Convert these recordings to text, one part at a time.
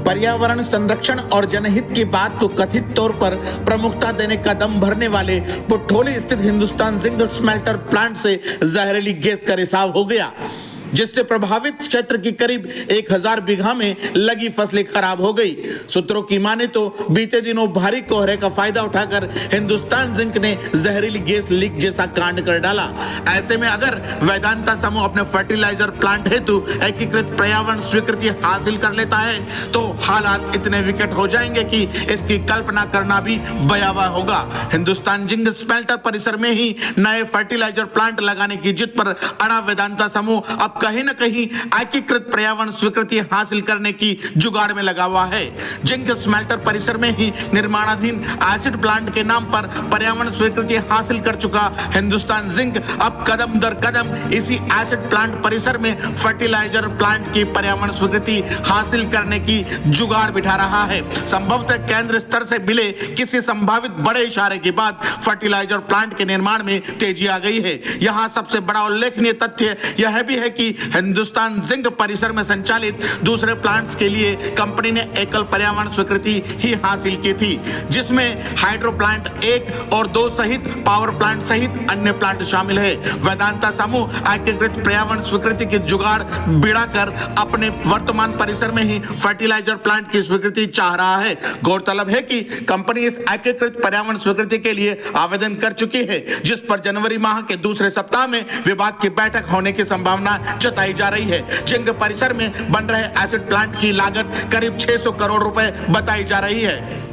पर्यावरण संरक्षण और जनहित की बात को कथित तौर पर प्रमुखता देने का दम भरने वाले पुट्ठोली स्थित हिंदुस्तान जिंक स्मेल्टर प्लांट से जहरीली गैस का रिसाव हो गया, जिससे प्रभावित क्षेत्र की करीब 1000 बीघा में लगी फसलें खराब हो गई। सूत्रों की माने तो बीते दिनों भारी कोहरे का फायदा उठाकर हिंदुस्तान जिंक ने जहरीली गैस लीक जैसा कांड कर डाला। ऐसे में अगर वेदांता समूह अपने फर्टिलाइजर प्लांट हेतु एकीकृत पर्यावरण स्वीकृति हासिल कर लेता है तो हालात इतने विकट हो जाएंगे कि इसकी कल्पना करना भी भयावह होगा। हिंदुस्तान जिंक स्मेल्टर परिसर में ही नए फर्टिलाइजर प्लांट लगाने की जिद पर अड़ा वेदांता समूह अब कहीं न कहीं एकीकृत पर्यावरण स्वीकृति हासिल करने की जुगाड़ में लगा हुआ है। जिंक स्मेल्टर परिसर में ही निर्माणाधीन एसिड प्लांट के नाम पर पर्यावरण स्वीकृति हासिल कर चुका हिंदुस्तान जिंक अब कदम दर कदम इसी एसिड प्लांट परिसर में फर्टिलाइजर प्लांट की पर्यावरण स्वीकृति हासिल करने की जुगाड़ बिठा रहा है। संभवतः केंद्र स्तर से मिले किसी संभावित बड़े इशारे के बाद फर्टिलाइजर प्लांट के निर्माण में तेजी आ गई है। यहाँ सबसे बड़ा उल्लेखनीय तथ्य यह भी है कि हिंदुस्तान जिंक परिसर में संचालित दूसरे प्लांट्स के लिए कंपनी ने एकल पर्यावरण स्वीकृति ही हासिल की थी, जिसमें हाइड्रो प्लांट 1 और 2 सहित पावर प्लांट सहित अन्य प्लांट शामिल है। वेदांता समूह एकीकृत पर्यावरण स्वीकृति की जुगाड़ बिड़ाकर अपने वर्तमान परिसर में ही फर्टिलाइजर प्लांट की स्वीकृति चाह रहा है। गौरतलब है कि कंपनी इस एकीकृत पर्यावरण स्वीकृति के लिए आवेदन कर चुकी है, जिस पर जनवरी माह के दूसरे सप्ताह में विभाग की बैठक होने की संभावना जताई जा रही है। जिंक परिसर में बन रहे एसिड प्लांट की लागत करीब 600 करोड़ रुपए बताई जा रही है।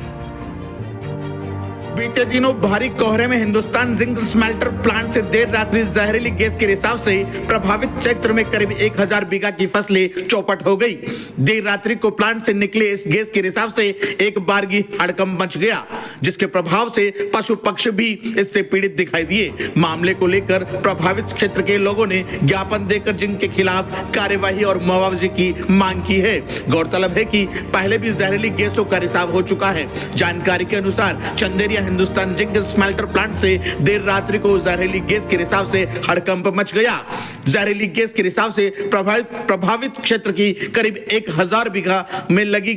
बीते दिनों भारी कोहरे में हिंदुस्तान जिंक स्मेल्टर प्लांट से देर रात्रि जहरीली गैस के रिसाव से प्रभावित क्षेत्र में करीब 1000 बीघा की फसलें चौपट हो गई। देर रात्रि को प्लांट से निकले इस गैस के रिसाव से एक बारगी हड़कंप मच गया, जिसके प्रभाव से पशु पक्षी भी इससे पीड़ित दिखाई दिए। मामले को लेकर प्रभावित क्षेत्र के लोगों ने ज्ञापन देकर जिंक के खिलाफ कार्यवाही और मुआवजे की मांग की है। गौरतलब है कि पहले भी जहरीली गैसों का रिसाव हो चुका है। जानकारी के अनुसार Chanderiya Hindustan zinc smelter plant से देर रात्रि को जहरीली गैस के रिसाव से हड़कंप मच गया। जहरीली गैस के रिसाव से प्रभावित क्षेत्र की करीब 1000 बीघा में लगी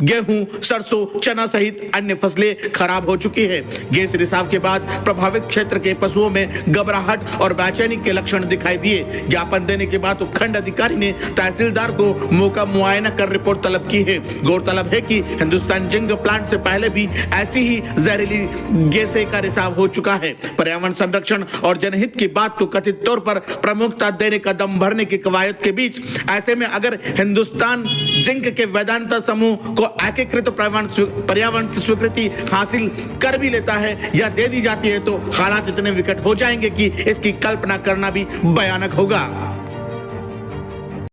गेहूं, सरसों, चना सहित अन्य फसलें खराब हो चुकी है। गैस रिसाव के बाद प्रभावित क्षेत्र के पशुओं में घबराहट और बेचैनी के लक्षण दिखाई दिए। ज्ञापन देने के बाद उपखंड अधिकारी ने तहसीलदार को मौका मुआयना कर रिपोर्ट तलब की है। गौरतलब है कि हिंदुस्तान जिंक प्लांट से पहले भी ऐसी ही जहरीली गैसें का रिसाव हो चुका है। पर्यावरण संरक्षण और जनहित की बात को कथित तौर पर प्रमुखता देने का दम भरने की कवायद के बीच ऐसे में अगर हिंदुस्तान जिंक के वेदांता समूह को एकीकृत पर्यावरण की स्वीकृति हासिल कर भी लेता है या दे दी जाती है तो हालात इतने विकट हो जाएंगे कि इसकी कल्पना करना भी भयानक होगा।